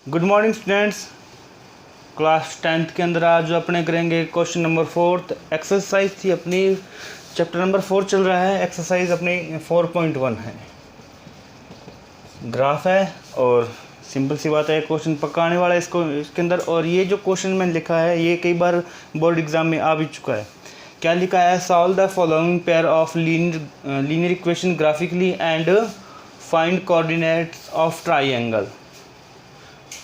Good morning students. Class 10th के अंदर आज जो अपने करेंगे क्वेश्चन नंबर 4 एक्सरसाइज थी अपनी। चैप्टर नंबर 4 चल रहा है, एक्सरसाइज अपनी 4.1 है, ग्राफ है और सिंपल सी बात है, क्वेश्चन पक्का आने वाला है इसके अंदर। और ये जो क्वेश्चन मैंने लिखा है ये कई बार बोर्ड एग्जाम में आ भी चुका है। क्या लिखा है? Solve the following pair of linear equation graphically and find coordinates of triangle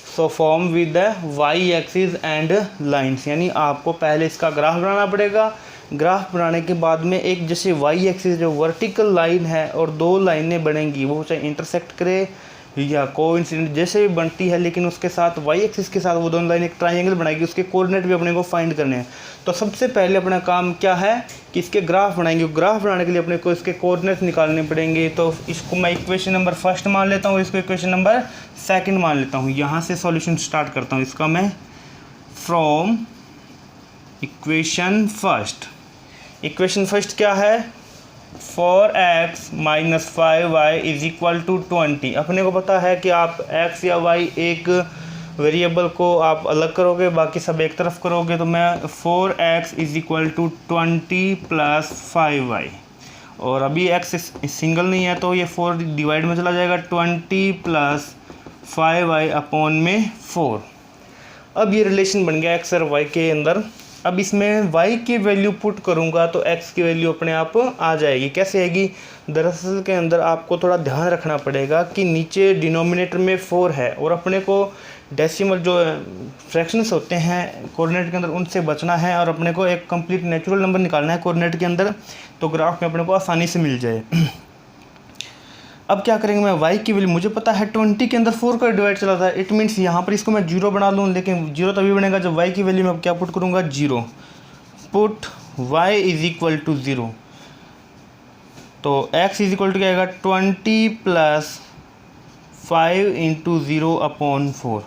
so form with the y axis and lines. यानी आपको पहले इसका ग्राफ बनाना पड़ेगा। ग्राफ बनाने के बाद में एक जैसे वाई एक्सिस जो वर्टिकल लाइन है और दो लाइनें बनेंगी, वो चाहे इंटरसेक्ट करे या कोइंसिडेंट जैसे भी बनती है, लेकिन उसके साथ वाई एक्सिस के साथ वो दोनों लाइन एक ट्राइंगल बनाएगी। उसके कोऑर्डिनेट भी अपने को फाइंड करने हैं। तो सबसे पहले अपना काम क्या है कि इसके ग्राफ बनाएंगे। ग्राफ बनाने के लिए अपने को इसके कोऑर्डिनेट्स निकालने पड़ेंगे। तो इसको मैं इक्वेशन नंबर फर्स्ट मान लेता हूँ, इसको इक्वेशन नंबर सेकंड मान लेता हूँ। यहाँ से सॉल्यूशन स्टार्ट करता हूँ इसका मैं। From equation first, equation first क्या है? 4x minus 5y is equal to 20। अपने को पता है कि आप x या y एक वेरिएबल को आप अलग करोगे, बाकी सब एक तरफ करोगे। तो मैं 4x is equal to 20 plus 5y, और अभी x सिंगल नहीं है तो ये 4 डिवाइड में चला जाएगा, 20 प्लस 5y अपॉन में 4। अब ये रिलेशन बन गया x और y के अंदर। अब इसमें y की वैल्यू पुट करूंगा तो x की वैल्यू अपने आप आ जाएगी। कैसे आएगी? दरअसल के अंदर आपको थोड़ा ध्यान रखना पड़ेगा कि नीचे डिनोमिनेटर में 4 है और अपने को डेसिमल जो फ्रैक्शंस होते हैं कोऑर्डिनेट के अंदर उनसे बचना है, और अपने को एक कंप्लीट नेचुरल नंबर निकालना है कोऑर्डिनेट के अंदर, तो ग्राफ में अपने को आसानी से मिल जाए। अब क्या करेंगे? मैं y की वैल्यू मुझे पता है 20 के अंदर 4 का डिवाइड चला था। इट मीन्स यहाँ पर इसको मैं 0 बना लूँ, लेकिन 0 तभी बनेगा जब y की वैल्यू मैं क्या पुट करूँगा? 0। Put y is equal to 0। तो x इज इक्वल टू क्या आएगा? 20 plus 5 into 0 upon 4।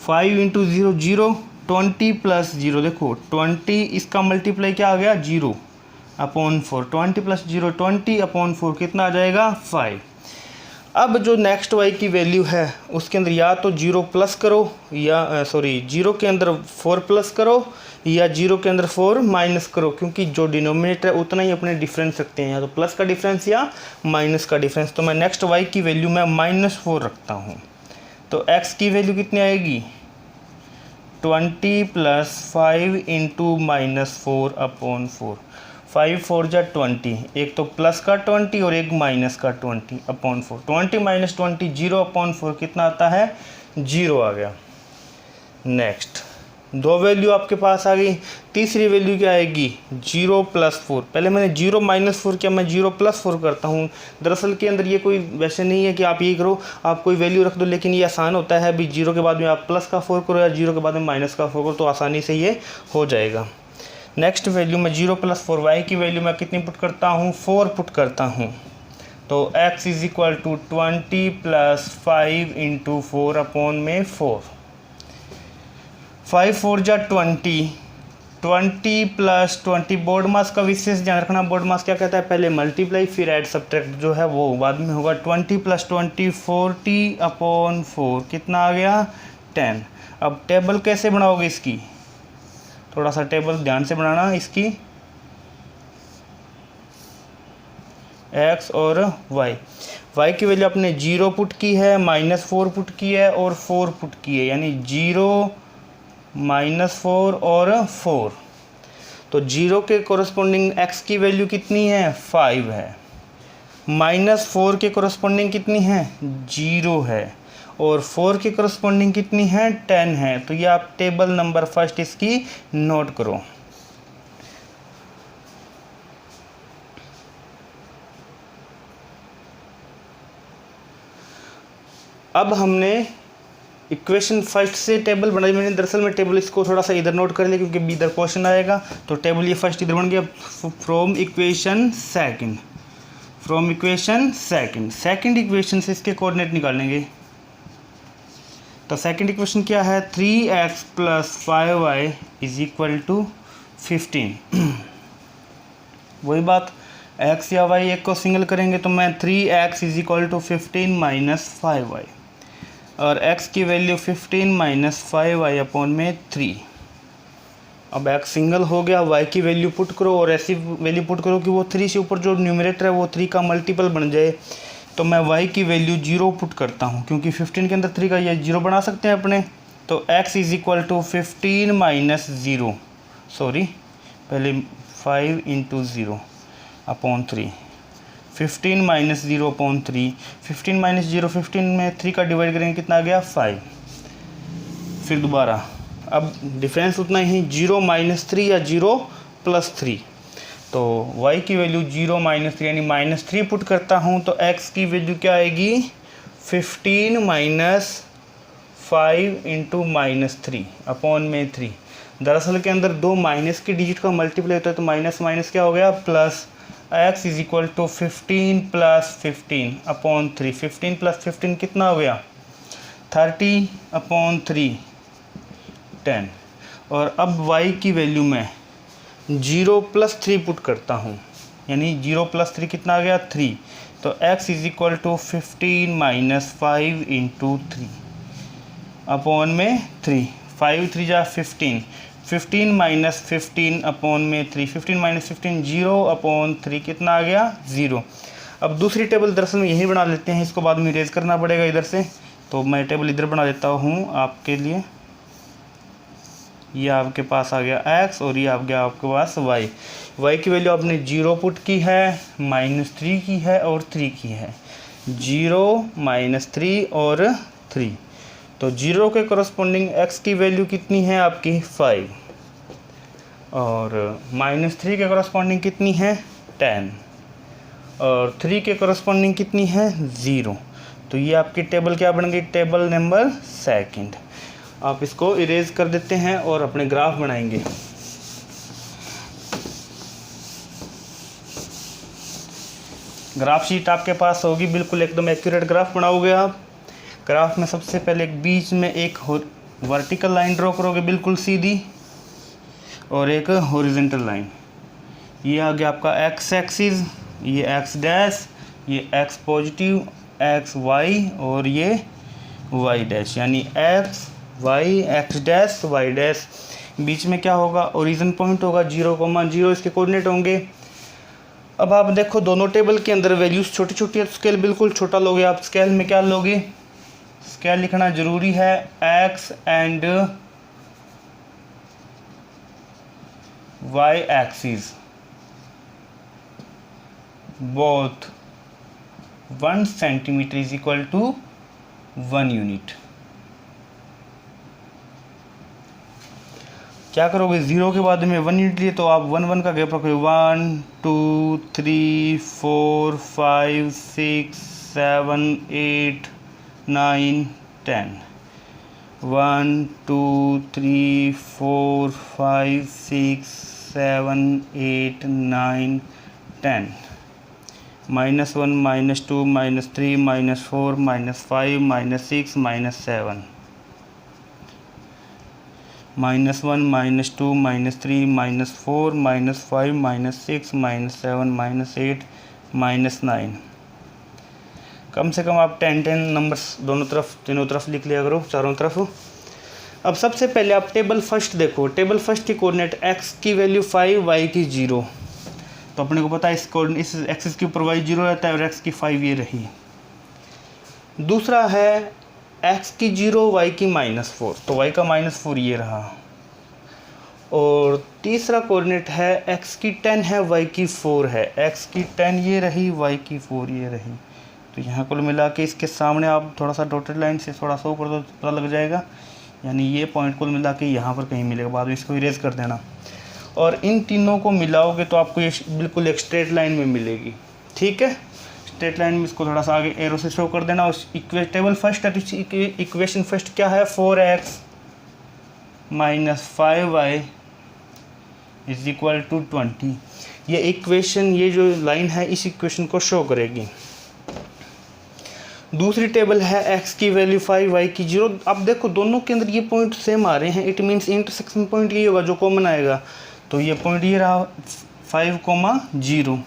5 into 0 0, 20 plus 0, देखो 20 इसका मल्टीप्लाई क्या आ गया? 0 अपॉन 4। 20 प्लस 0 20 अपॉन 4 कितना आ जाएगा? 5। अब जो नेक्स्ट y की वैल्यू है उसके अंदर या तो 0 प्लस करो या 0 के अंदर 4 प्लस करो या 0 के अंदर 4 माइनस करो, क्योंकि जो डिनोमिनेटर है उतना ही अपने डिफरेंस रखते हैं, या तो प्लस का डिफरेंस या माइनस का डिफरेंस। तो मैं नेक्स्ट y की वैल्यू मैं -4 रखता हूँ। तो x की वैल्यू कितनी आएगी? 20 प्लस 5 इंटू -4 अपॉन 4। 5 4 जा 20, एक तो प्लस का 20 और एक माइनस का 20 अपॉन 4। 20 माइनस 20 0 अपॉन 4 कितना आता है? 0 आ गया। नेक्स्ट दो वैल्यू आपके पास आ गई। तीसरी वैल्यू क्या आएगी? 0 प्लस 4। पहले मैंने 0 माइनस 4 किया, मैं 0 प्लस 4 करता हूँ। दरअसल के अंदर ये कोई वैसे नहीं है कि आप ये करो, आप कोई वैल्यू रख दो, लेकिन ये आसान होता है। अभी 0 के बाद में आप प्लस का 4 करो या 0 के बाद में माइनस का 4 करो, तो आसानी से ये हो जाएगा। नेक्स्ट वैल्यू में 0 प्लस 4, y की वैल्यू मैं कितनी पुट करता हूँ? 4 पुट करता हूँ। तो x is equal to 20 plus 5 into 4 upon में 4। 5 4 जा 20, 20 प्लस 20 बोर्ड मास का विशेष ध्यान रखना। बोर्ड मास क्या कहता है? पहले मल्टीप्लाई फिर ऐड सब्ट्रैक्ट जो है वो बाद में होगा। 20 प्लस 20 40 अपॉन 4 कितना आ गया? 10। अब टेबल कैसे बनाओगे इसकी? थोड़ा सा टेबल ध्यान से बनाना इसकी, x और y की वैल्यू अपने 0 पुट की है, -4 पुट की है और 4 पुट की है, यानी 0 -4 और 4। तो 0 के कोरस्पोंडिंग x की वैल्यू कितनी है? 5 है। -4 के कोरस्पोंडिंग कितनी है? 0 है। और 4 के करस्पॉन्डिंग कितनी है? 10 है। तो ये आप टेबल नंबर फर्स्ट इसकी नोट करो। अब हमने इक्वेशन फर्स्ट से टेबल बनाई। मैंने दरअसल में टेबल इसको थोड़ा सा इधर नोट कर लिया क्योंकि इधर क्वेश्चन आएगा। तो टेबल ये फर्स्ट इधर बन गया। From equation second, from equation second equation से इसके कोऑर्डिनेट निकालेंगे। तो सेकंड इक्वेशन क्या है? 3x plus 5y is equal to 15। वही बात, x या y एक को सिंगल करेंगे तो मैं 3x is equal to 15 minus 5y। और x की वैल्यू 15 माइनस 5y अपॉन में 3। अब x सिंगल हो गया, y की वैल्यू पुट करो और ऐसी वैल्यू पुट करो कि वो 3 से ऊपर जो न्यूमरेटर है वो 3 का मल्टीपल बन जाए। तो मैं y की वैल्यू 0 पुट करता हूँ, क्योंकि 15 के अंदर 3 का ये 0 बना सकते हैं अपने। तो x is equal to 15 minus 0, sorry पहले 5 into 0 upon 3, 15 minus 0 upon 3, 15 minus 0, 15 में 3 का डिवाइड करेंगे कितना आ गया 5। फिर दोबारा अब डिफरेंस उतना ही, 0 माइनस 3 या 0 प्लस 3। तो y की वैल्यू 0 माइनस 3 यानी माइनस 3 पुट करता हूँ तो x की वैल्यू क्या आएगी 15 माइनस 5 इंटू माइनस 3 अपॉन में 3। दरअसल के अंदर दो माइनस की डिजिट का मल्टीप्लाई होता है तो माइनस माइनस क्या हो गया plus. x is equal to 15 plus 15 upon 3। 15 plus 15 कितना हो गया 30 अपॉन 3 10। और अब y की वैल्यू में 0 प्लस 3 पुट करता हूँ, यानी 0 प्लस 3 कितना आ गया 3। तो x is equal to 15 minus 5 into 3 upon में 3। 5 3 जा 15, 15 माइनस 15 अपॉन में 3, 15 माइनस 15 0 अपॉन 3 कितना आ गया 0। अब दूसरी टेबल दरअसल में यही बना लेते हैं, इसको बाद में इरेज करना पड़ेगा इधर से। तो मैं टेबल इधर बना देता हूँ आपके लिए। ये आपके पास आ गया x और ये आ गया आपके पास y की वैल्यू आपने 0 पुट की है, माइनस 3 की है और 3 की है। 0 माइनस 3 और 3, तो 0 के करस्पॉन्डिंग x की वैल्यू कितनी है आपकी 5 और माइनस 3 के करस्पॉन्डिंग कितनी है 10 और 3 के करस्पॉन्डिंग कितनी है 0। तो ये आपकी टेबल क्या बन गई, टेबल नंबर सेकंड। आप इसको इरेज कर देते हैं और अपने ग्राफ बनाएंगे। ग्राफ शीट आपके पास होगी, बिल्कुल एकदम एक्यूरेट ग्राफ बनाओगे आप। ग्राफ में सबसे पहले एक बीच में एक वर्टिकल लाइन ड्रॉ करोगे बिल्कुल सीधी और एक हॉरिजॉन्टल लाइन। ये आ गया आपका एक्स एक्सिस, ये एक्स डैश, ये एक्स पॉजिटिव, एक्स वाई और ये वाई डैश, यानी X Y X dash Y dash. बीच में क्या होगा ओरिजिन पॉइंट होगा 0,0, इसके कोऑर्डिनेट होंगे। अब आप देखो दोनों टेबल के अंदर वैल्यूज़ छोटी छोटी है, स्केल बिल्कुल छोटा लोगे आप। स्केल में क्या लोगे, स्केल लिखना ज़रूरी है, x and y axis both 1 centimetre is equal to 1 unit. क्या करोगे 0 के बाद में 1 यूनिट लिए तो आप 1 1 का गैप रखोगे, 1 2 3 4 5 6 7 8 9 10, 1 2 3 4 5 6 7 8 9 10, -1 -2 -3 -4 -5 -6 -7, -1 -2 -3 -4 -5 -6 -7 -8 -9। कम से कम आप 10 नंबर्स दोनों तरफ तीनों तरफ लिख लिया करो, चारों तरफ। अब सबसे पहले आप टेबल फर्स्ट देखो। टेबल फर्स्ट की कोऑर्डिनेट x की वैल्यू 5 y की 0। तो अपने को पता है इस एक्सिस के ऊपर y 0 रहता है और x की 5 ये रही। दूसरा है x की 0 y की -4, तो y का -4 ये रहा। और तीसरा कोऑर्डिनेट है x की 10 है y की 4 है, x की 10 ये रही y की 4 ये रही। तो यहाँ कुल मिला के इसके सामने आप थोड़ा सा डॉटेड लाइन से थोड़ा सा ऊपर तो पता लग जाएगा, यानी ये पॉइंट कुल मिला के यहाँ पर कहीं मिलेगा, बाद में इसको इरेज कर देना। और इन तीनों को मिलाओगे तो आपको ये बिल्कुल एक स्ट्रेट लाइन में मिलेगी, ठीक है। स्ट्रेट लाइन में इसको थोड़ा सा आगे एरो से शो कर देना। उस टेबल फर्स्ट है तो इक्वेशन फर्स्ट क्या है 4x - 5y is equal to 20। ये इक्वेशन, ये जो लाइन है इस इक्वेशन को शो करेगी। दूसरी टेबल है x की वैल्यू 5 y की 0। अब देखो दोनों के अंदर ये पॉइंट सेम आ रहे हैं, इट मीन्स इंटरसेक्शन पॉइंट ये होगा जो कॉमन आएगा। तो ये पॉइंट ये रहा 5,0।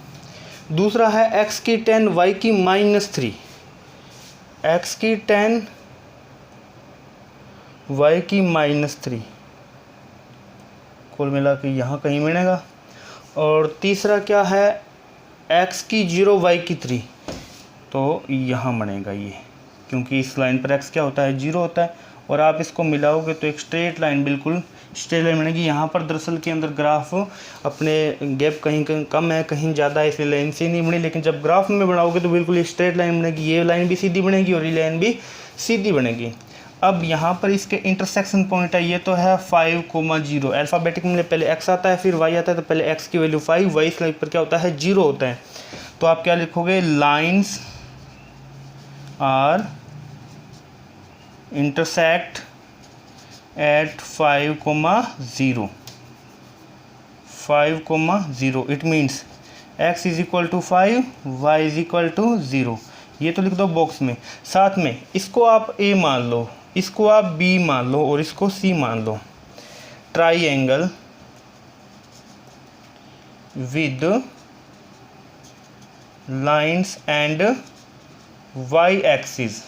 दूसरा है x की 10 y की -3, x की 10 y की -3, कुल मिला के यहाँ कहीं मिलेगा। और तीसरा क्या है, x की 0 y की 3, तो यहाँ बनेगा ये, क्योंकि इस लाइन पर x क्या होता है, 0 होता है। और आप इसको मिलाओगे तो एक स्ट्रेट लाइन, बिल्कुल स्ट्रेट लाइन बनेगी। यहाँ पर दरअसल के अंदर ग्राफ अपने गैप कहीं कम है, कहीं ज़्यादा है, इसलिए लाइन से नहीं बनी, लेकिन जब ग्राफ में बनाओगे तो बिल्कुल स्ट्रेट लाइन बनेगी। ये लाइन भी सीधी बनेगी और ये लाइन भी सीधी बनेगी। अब यहाँ पर इसके इंटरसेक्शन पॉइंट है, ये तो है 5,0। अल्फ़ाबेटिक में पहले x आता है फिर y आता है, तो पहले x की वैल्यू 5, y इस लाइन पर क्या होता है, 0 होता है। तो आप क्या लिखोगे, lines are intersect at 5,0, 5,0। It means x is equal to 5, y is equal to 0। ये तो लिख दो बॉक्स में। साथ में इसको आप a मान लो, इसको आप b मान लो और इसको c मान लो। Triangle with lines and y axis,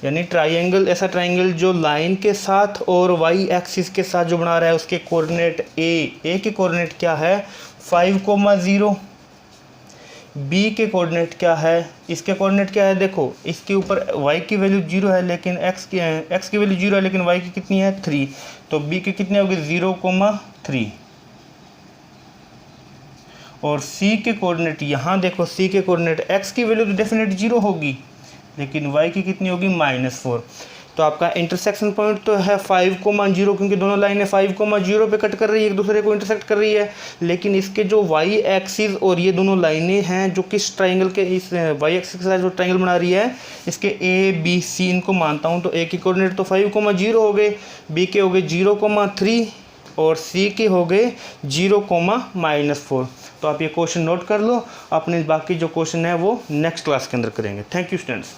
यानी ट्राइएंगल, ऐसा ट्राइएंगल जो लाइन के साथ और y एक्सिस के साथ जो बना रहा है, उसके कोऑर्डिनेट a के कोऑर्डिनेट क्या है, 5,0। b के कोऑर्डिनेट क्या है, इसके कोऑर्डिनेट क्या है, देखो इसके ऊपर y की वैल्यू 0 है, लेकिन x की वैल्यू 0 है, लेकिन y की कितनी है, 3। तो b के कितने होंगे, 0,3। और c के कोऑर्डिनेट, यहाँ देखो c के कोऑर्डिनेट, x की वैल्यू तो डेफिनेट 0 होगी, लेकिन y की कितनी होगी, -4। तो आपका इंटरसेक्शन पॉइंट तो है 5,0, क्योंकि दोनों लाइनें 5,0 पे कट कर रही है, एक दूसरे को इंटरसेक्ट कर रही है। लेकिन इसके जो y एक्सिस और ये दोनों लाइनें हैं जो किस ट्राइंगल के, इस y एक्सिस के साथ जो ट्राइंगल बना रही है, इसके a b c इनको मानता हूँ। तो a के कोऑर्डिनेट तो 5,0 हो गए, b के हो गए 0,3 और c के हो गए 0,-4। तो आप ये क्वेश्चन नोट कर लो, अपने बाकी जो क्वेश्चन है वो नेक्स्ट क्लास के अंदर करेंगे। Thank you students.